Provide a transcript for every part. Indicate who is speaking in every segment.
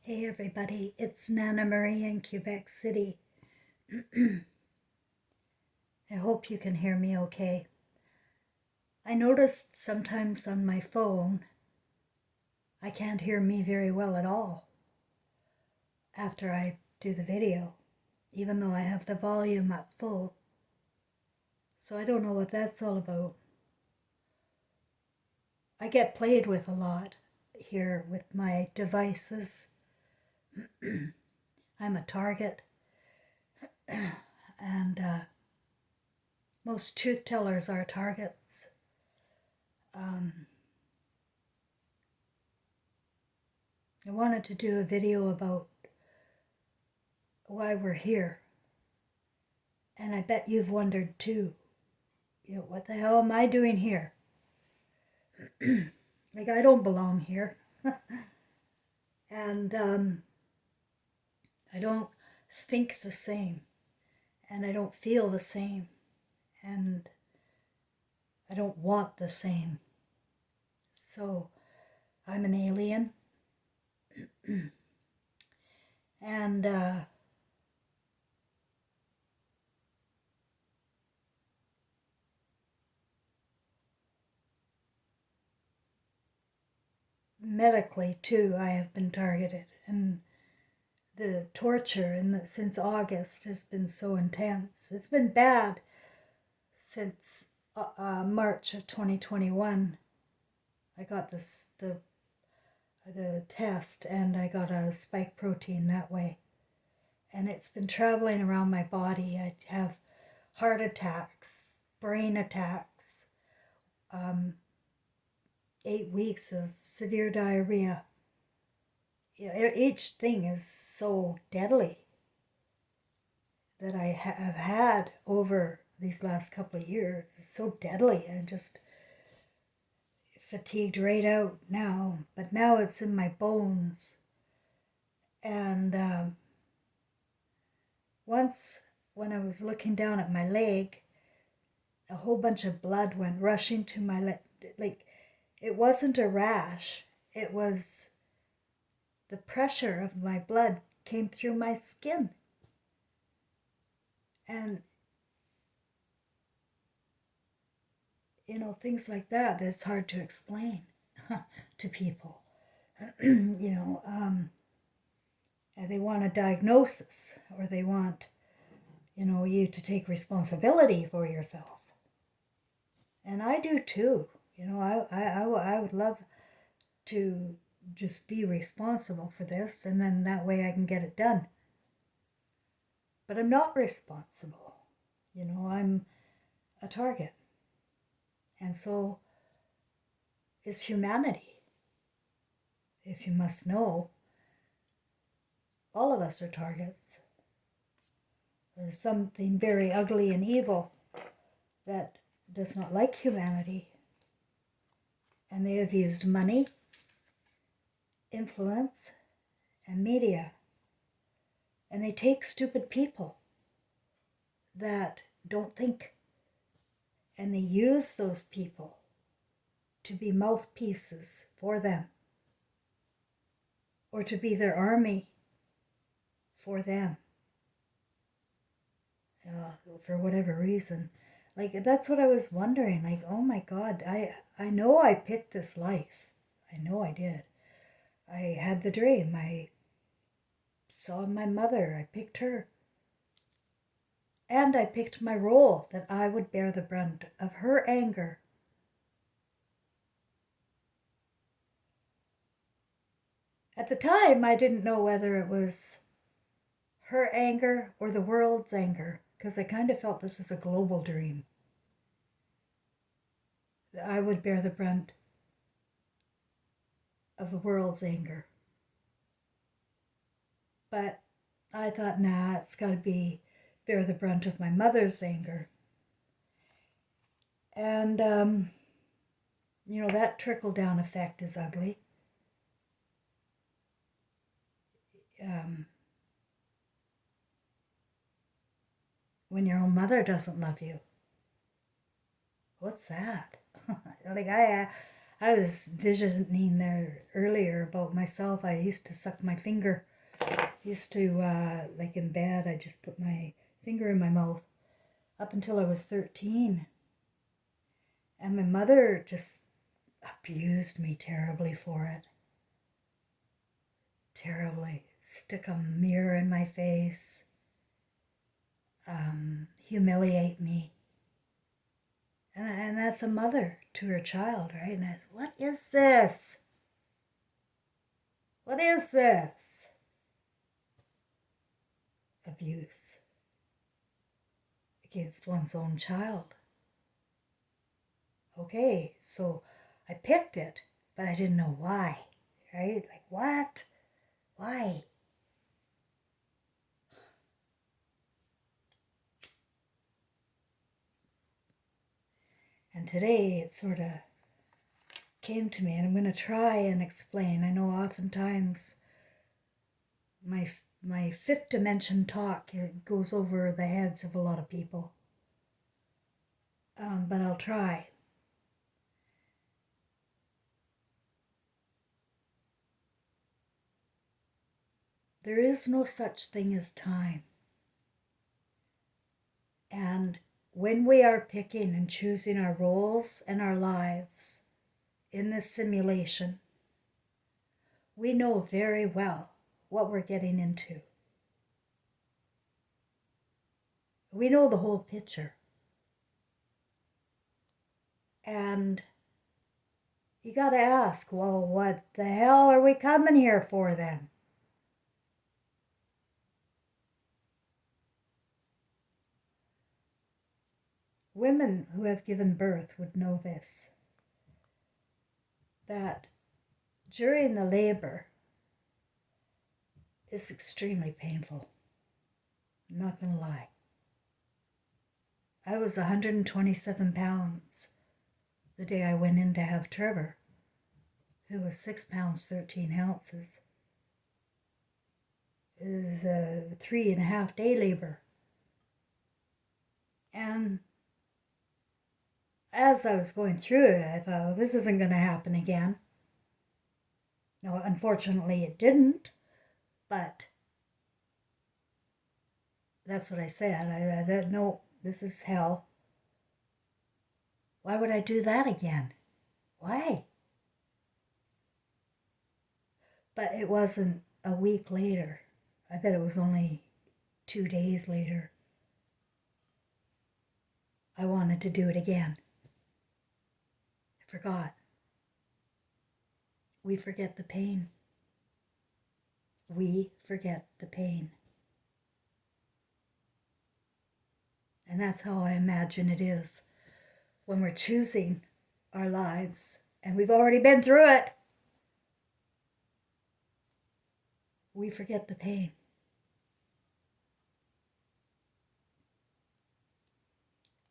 Speaker 1: Hey everybody, it's Nana Marie in Quebec City. I hope you can hear me okay. I noticed sometimes on my phone I can't hear me very well at all after I do the video, even though I have the volume up full. So I don't know what that's all about. I get played with a lot here with my devices. I'm a target, and most truth tellers are targets. I wanted to do a video about why we're here, and I bet you've wondered too. What the hell am I doing here? Like, I don't belong here. And I don't think the same, and I don't feel the same, and I don't want the same. So I'm an alien, and medically too, I have been targeted, and the torture since August has been so intense. It's been bad since March of 2021. I got the test, and I got a spike protein that way, and it's been traveling around my body. I have heart attacks, brain attacks, 8 weeks of severe diarrhea. Each thing is so deadly that I have had over these last couple of years. It's so deadly, and just fatigued right out now. But now it's in my bones. And once, when I was looking down at my leg, a whole bunch of blood went rushing to my leg. Like, it wasn't a rash. It was the pressure of my blood came through my skin. And things like that, that's hard to explain to people. They want a diagnosis, or they want, you to take responsibility for yourself. And I do too. I would love to just be responsible for this, and then that way I can get it done. But I'm not responsible. I'm a target. And so is humanity. If you must know, all of us are targets. There's something very ugly and evil that does not like humanity. And they have used money, influence, and media. And they take stupid people that don't think, and they use those people to be mouthpieces for them, or to be their army for them, for whatever reason. Like, that's what I was wondering. Like, oh my God, I know I picked this life. I know I did. I had the dream. I saw my mother. I picked her. And I picked my role, that I would bear the brunt of her anger. At the time, I didn't know whether it was her anger or the world's anger, because I kind of felt this was a global dream. That I would bear the brunt of the world's anger. But I thought, nah, it's got to be bear the brunt of my mother's anger. And, that trickle-down effect is ugly. When your own mother doesn't love you. What's that? Like, I I was visioning there earlier about myself. I used to suck my finger. I used to, like in bed, I just put my finger in my mouth up until I was 13. And my mother just abused me terribly for it. Terribly. Stick a mirror in my face. Humiliate me. And that's a mother to her child, right? And what is this? What is this? Abuse against one's own child. Okay, so I picked it, but I didn't know why, right? Like, what? Why? And today it sort of came to me, and I'm going to try and explain. I know oftentimes my fifth dimension talk, it goes over the heads of a lot of people, but I'll try. There is no such thing as time. And when we are picking and choosing our roles and our lives in this simulation, we know very well what we're getting into. We know the whole picture. And you got to ask, well, what the hell are we coming here for then? Women who have given birth would know this, that during the labor is extremely painful. I'm not going to lie. I was 127 pounds the day I went in to have Trevor, who was 6 pounds 13 ounces. It was a 3.5 day labor. And as I was going through it, I thought, well, this isn't going to happen again. No, unfortunately it didn't, but that's what I said. I said, no, this is hell. Why would I do that again? Why? But it wasn't a week later. I bet it was only 2 days later. I wanted to do it again. I forgot. We forget the pain. We forget the pain. And that's how I imagine it is when we're choosing our lives and we've already been through it. We forget the pain.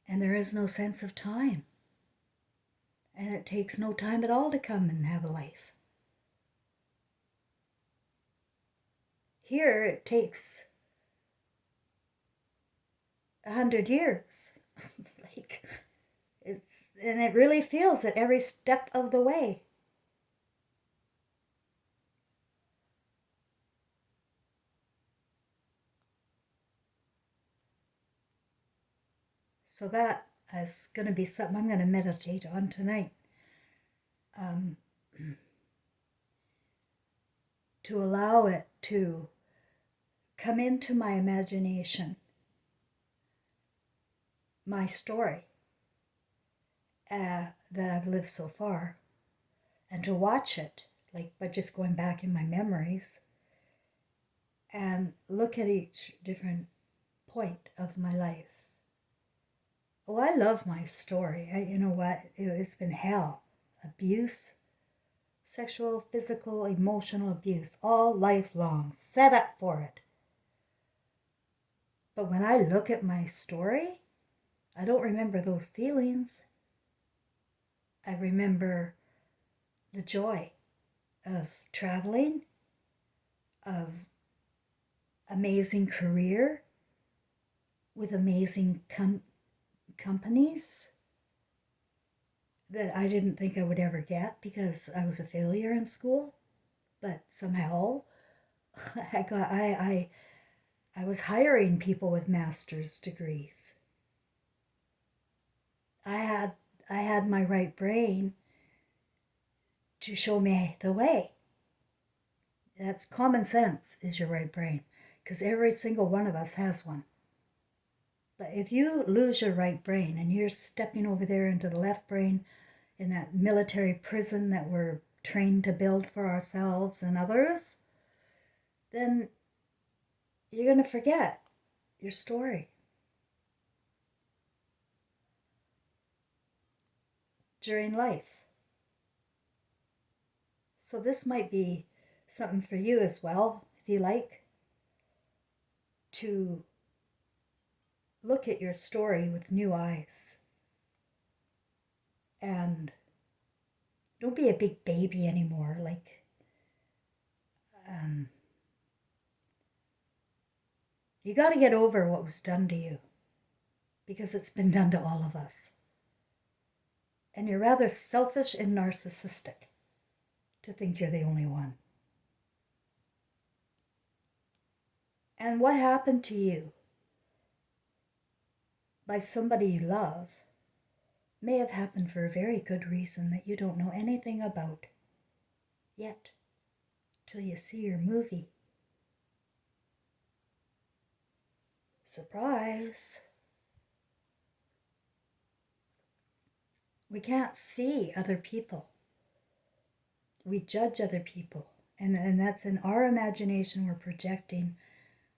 Speaker 1: And there is no sense of time. And it takes no time at all to come and have a life. Here it takes 100 years. And it really feels it every step of the way. So that is going to be something I'm going to meditate on tonight. To allow it to come into my imagination, my story that I've lived so far, and to watch it, like by just going back in my memories and look at each different point of my life. Oh, I love my story. You know what? It's been hell. Abuse, sexual, physical, emotional abuse, all lifelong, set up for it. But when I look at my story, I don't remember those feelings. I remember the joy of traveling, of amazing career with amazing companies, that I didn't think I would ever get because I was a failure in school. But somehow I was hiring people with master's degrees. I had my right brain to show me the way. That's common sense, is your right brain, because every single one of us has one. But if you lose your right brain and you're stepping over there into the left brain in that military prison that we're trained to build for ourselves and others, then you're going to forget your story. During life. So this might be something for you as well, if you like, to look at your story with new eyes. And don't be a big baby anymore. You got to get over what was done to you, because it's been done to all of us. And you're rather selfish and narcissistic to think you're the only one. And what happened to you by somebody you love may have happened for a very good reason that you don't know anything about yet, till you see your movie. Surprise! We can't see other people. We judge other people. And that's in our imagination. We're projecting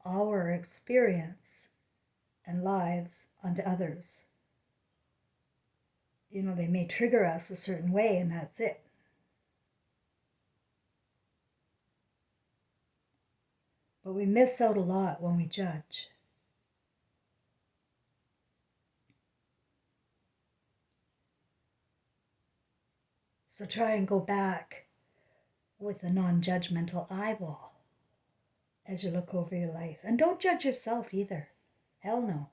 Speaker 1: our experience and lives onto others. You know, they may trigger us a certain way, and that's it. But we miss out a lot when we judge. So try and go back with a non-judgmental eyeball as you look over your life. And don't judge yourself either. Hell no.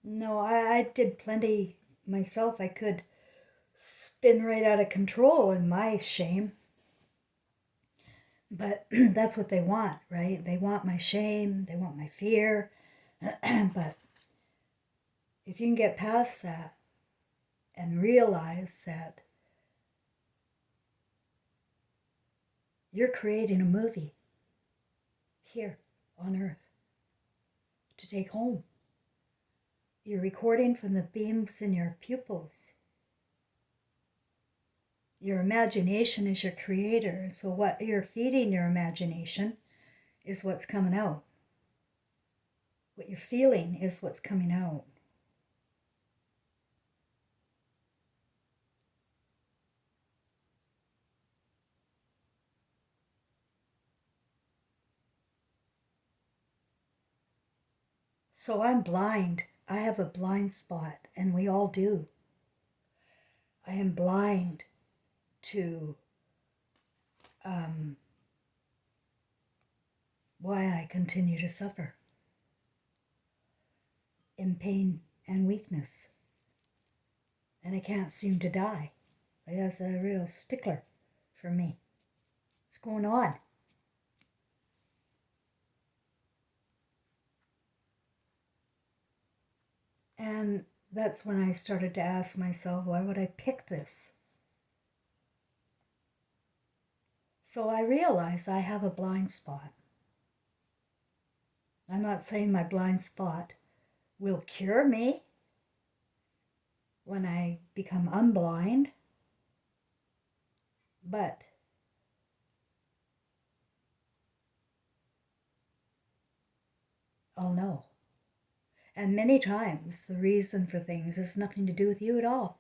Speaker 1: No, I did plenty myself. I could spin right out of control in my shame. But that's what they want, right? They want my shame. They want my fear. But if you can get past that and realize that you're creating a movie here on Earth to take home. You're recording from the beams in your pupils. Your imagination is your creator. So what you're feeding your imagination is what's coming out. What you're feeling is what's coming out. So I'm blind. I have a blind spot, and we all do. I am blind to why I continue to suffer in pain and weakness. And I can't seem to die. That's a real stickler for me. What's going on? And that's when I started to ask myself, why would I pick this? So I realized I have a blind spot. I'm not saying my blind spot will cure me when I become unblind, but I'll know. And many times the reason for things has nothing to do with you at all.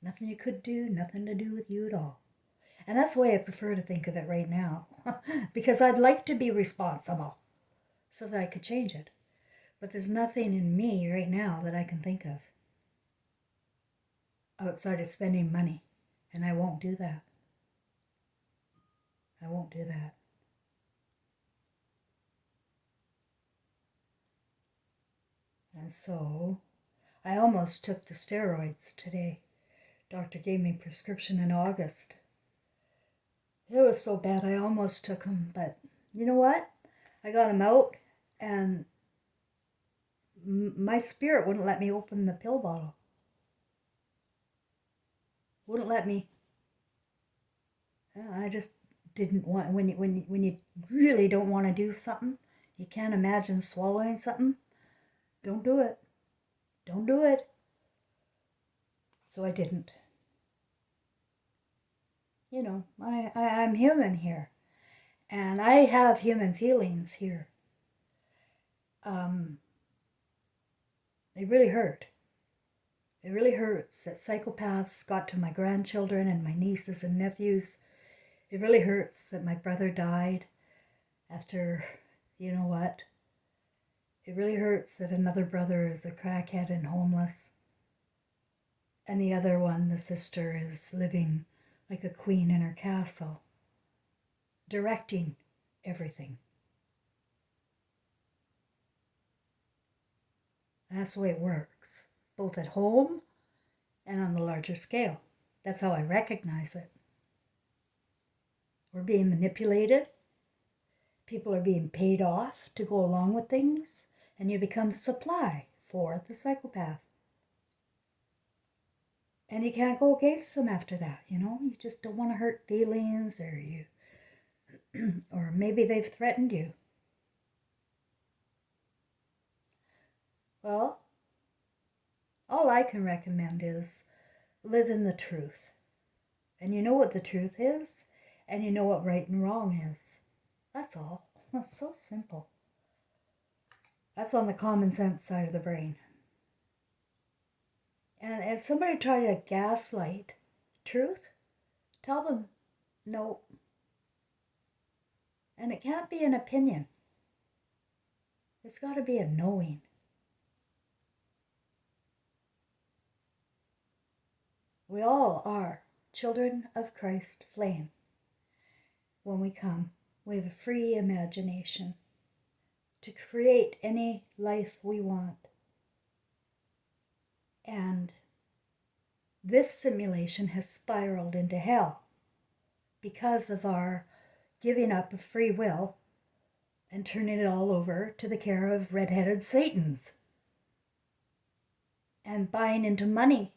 Speaker 1: Nothing you could do, nothing to do with you at all. And that's the way I prefer to think of it right now. Because I'd like to be responsible so that I could change it. But there's nothing in me right now that I can think of outside of spending money. And I won't do that. I won't do that. And so I almost took the steroids today. Doctor gave me a prescription in August. It was so bad I almost took them, but you know what? I got them out, and my spirit wouldn't let me open the pill bottle. Wouldn't let me. I just didn't want. When you really don't want to do something, you can't imagine swallowing something. Don't do it. Don't do it. So I didn't. You know, I'm human here, and I have human feelings here. They really hurt. It really hurts that psychopaths got to my grandchildren and my nieces and nephews. It really hurts that my brother died after, you know what? It really hurts that another brother is a crackhead and homeless. And the other one, the sister, is living like a queen in her castle, directing everything. That's the way it works, both at home and on the larger scale. That's how I recognize it. We're being manipulated. People are being paid off to go along with things, and you become supply for the psychopath. And you can't go against them after that, you know? You just don't want to hurt feelings, or or maybe they've threatened you. Well, all I can recommend is live in the truth. And you know what the truth is, and you know what right and wrong is. That's all. That's so simple. That's on the common sense side of the brain. And if somebody try to gaslight truth, tell them no. And it can't be an opinion. It's got to be a knowing. We all are children of Christ flame. When we come, we have a free imagination to create any life we want. And this simulation has spiraled into hell because of our giving up of free will and turning it all over to the care of red-headed Satans. And buying into money,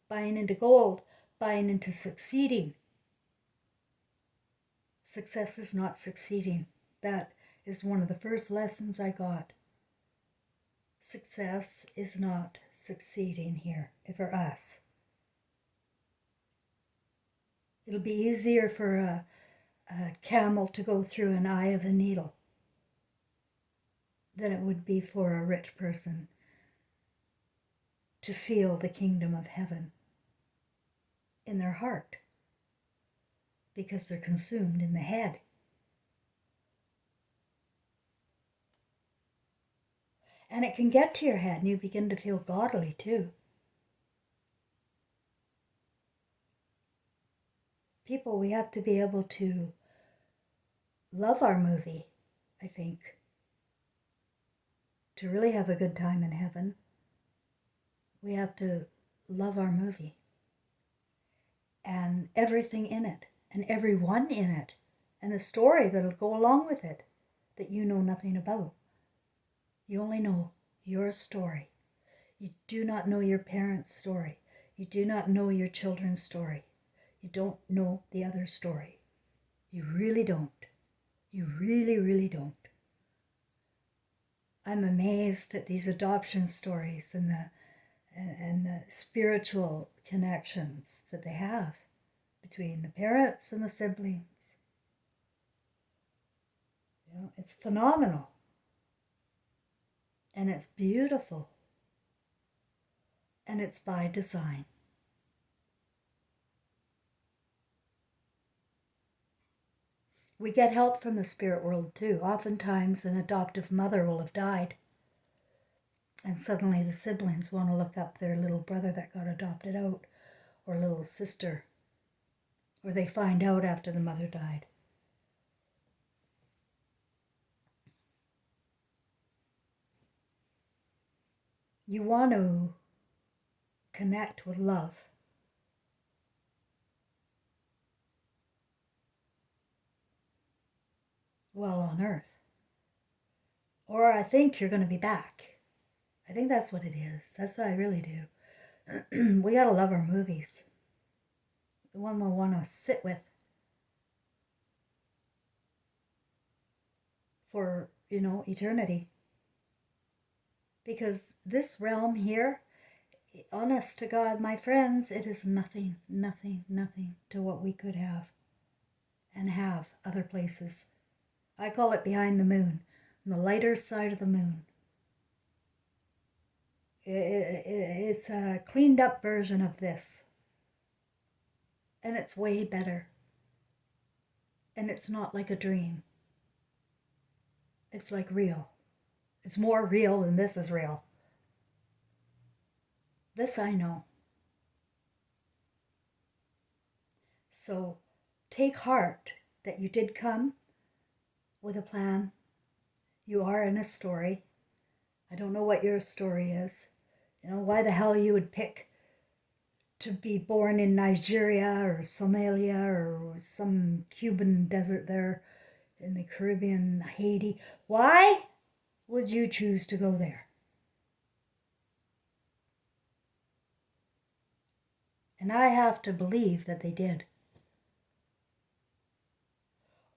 Speaker 1: buying into gold, buying into succeeding. Success is not succeeding. That is one of the first lessons I got. Success is not succeeding here for us. It'll be easier for a camel to go through an eye of a needle than it would be for a rich person to feel the kingdom of heaven in their heart, because they're consumed in the head. And it can get to your head and you begin to feel godly too. People, we have to be able to love our movie, I think, to really have a good time in heaven. We have to love our movie and everything in it and everyone in it and the story that'll go along with it that you know nothing about. You only know your story. You do not know your parents' story. You do not know your children's story. You don't know the other story. You really don't. You really, really don't. I'm amazed at these adoption stories and the spiritual connections that they have between the parents and the siblings. You know, it's phenomenal. And it's beautiful. And it's by design. We get help from the spirit world too. Oftentimes an adoptive mother will have died, and suddenly the siblings want to look up their little brother that got adopted out, or little sister, or they find out after the mother died. you want to connect with love. While on earth. Or I think you're going to be back. I think that's what it is. That's what I really do. We got to love our movies. The one we want to sit with for, eternity. Because this realm here, honest to God, my friends, it is nothing, nothing, nothing to what we could have and have other places. I call it behind the moon, on the lighter side of the moon. It's a cleaned up version of this. And it's way better. And it's not like a dream. It's like real. It's more real than this is real. This I know. So take heart that you did come with a plan. You are in a story. I don't know what your story is. Why the hell you would pick to be born in Nigeria or Somalia or some Cuban desert there in the Caribbean, Haiti. Why would you choose to go there? And I have to believe that they did.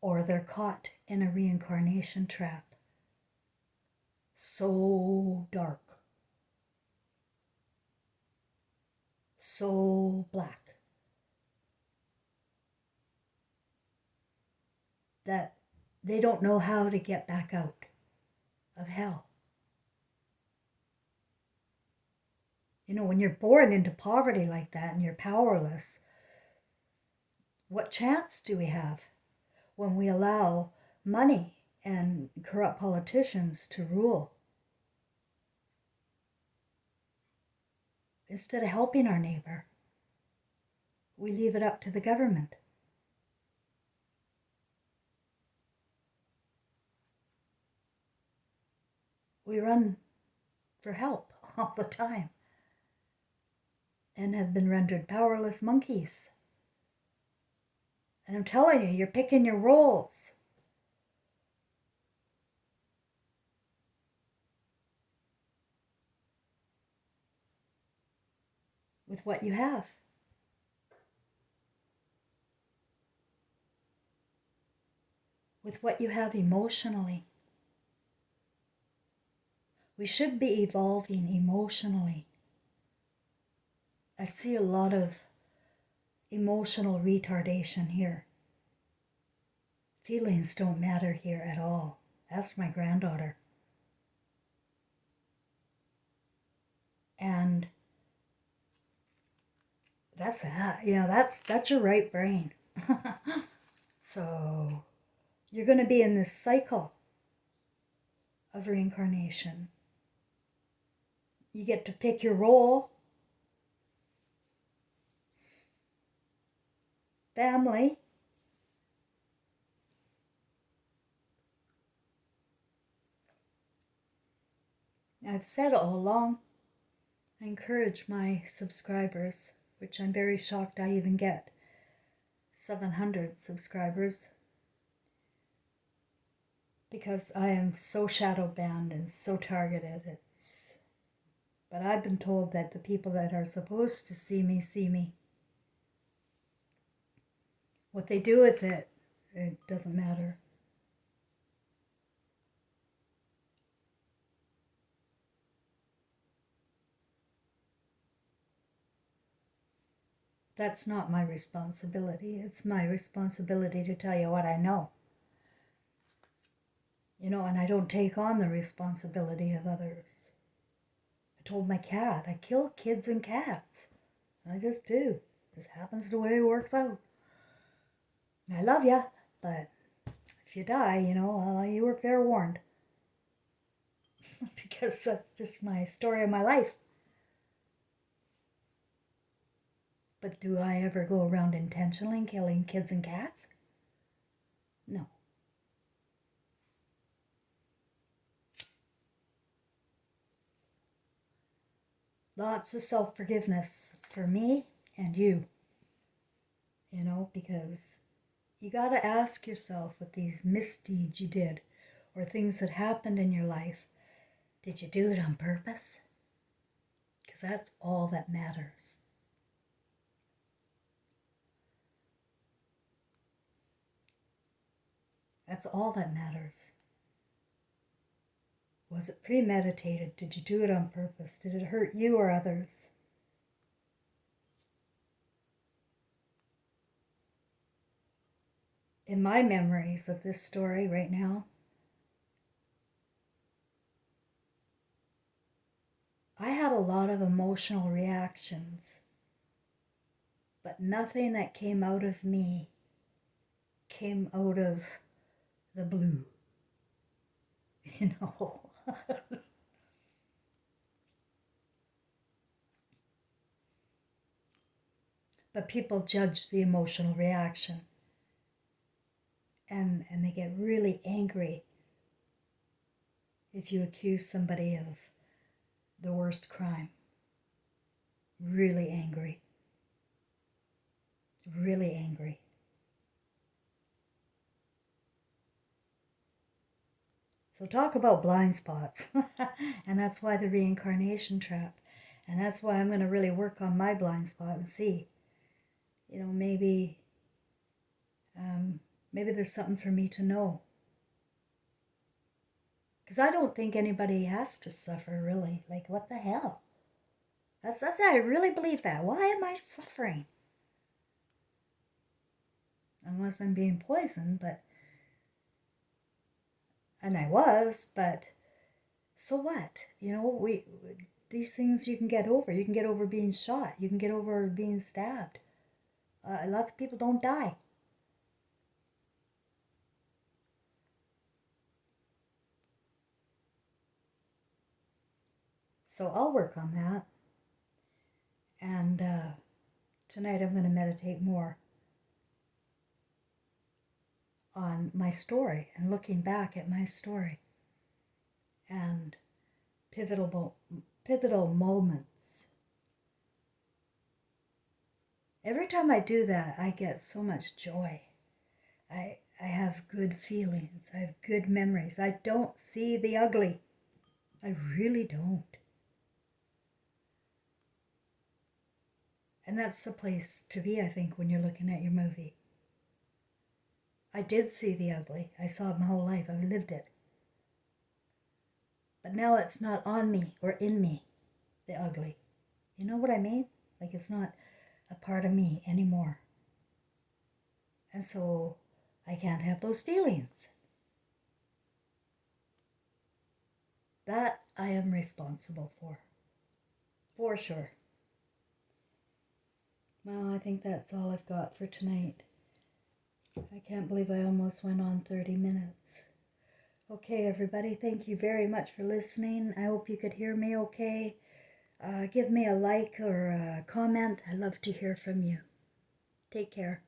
Speaker 1: Or they're caught in a reincarnation trap. So dark. So black. That they don't know how to get back out of hell. When you're born into poverty like that and you're powerless, what chance do we have when we allow money and corrupt politicians to rule? Instead of helping our neighbor, we leave it up to the government. We run for help all the time and have been rendered powerless monkeys. And I'm telling you, you're picking your roles. With what you have. With what you have emotionally. We should be evolving emotionally. I see a lot of emotional retardation here. Feelings don't matter here at all. Ask my granddaughter. And that's that. Yeah, that's your right brain. So you're going to be in this cycle of reincarnation. You get to pick your role. Family. I've said all along, I encourage my subscribers, which I'm very shocked I even get 700 subscribers, because I am so shadow banned and so targeted. But I've been told that the people that are supposed to see me see me. What they do with it, it doesn't matter. That's not my responsibility. It's my responsibility to tell you what I know. And I don't take on the responsibility of others. I told my cat, I kill kids and cats. I just do. This happens the way it works out. I love you, but if you die, you were fair warned. Because that's just my story of my life. But do I ever go around intentionally killing kids and cats? No. Lots of self-forgiveness for me and you, because you got to ask yourself with these misdeeds you did or things that happened in your life, did you do it on purpose? Because that's all that matters. That's all that matters. Was it premeditated? Did you do it on purpose? Did it hurt you or others? In my memories of this story right now, I had a lot of emotional reactions, but nothing that came out of me came out of the blue, you know. But people judge the emotional reaction, and they get really angry if you accuse somebody of the worst crime. Really angry. Really angry. So talk about blind spots. And that's why the reincarnation trap. And that's why I'm going to really work on my blind spot and see, maybe there's something for me to know. Because I don't think anybody has to suffer, really. Like, what the hell? That's I really believe that. Why am I suffering? Unless I'm being poisoned, and I was, but so what? These things you can get over. You can get over being shot. You can get over being stabbed. Lots of people don't die. So I'll work on that. And tonight I'm going to meditate more on my story and looking back at my story and pivotal moments. Every time I do that, I get so much joy. I have good feelings. I have good memories. I don't see the ugly. I really don't. And that's the place to be, I think, when you're looking at your movie. I did see the ugly. I saw it my whole life. I lived it. But now it's not on me or in me, the ugly. You know what I mean? Like, it's not a part of me anymore. And so I can't have those feelings. That I am responsible for. For sure. Well, I think that's all I've got for tonight. I can't believe I almost went on 30 minutes. Okay, everybody, thank you very much for listening. I hope you could hear me okay. Give me a like or a comment. I love to hear from you. Take care.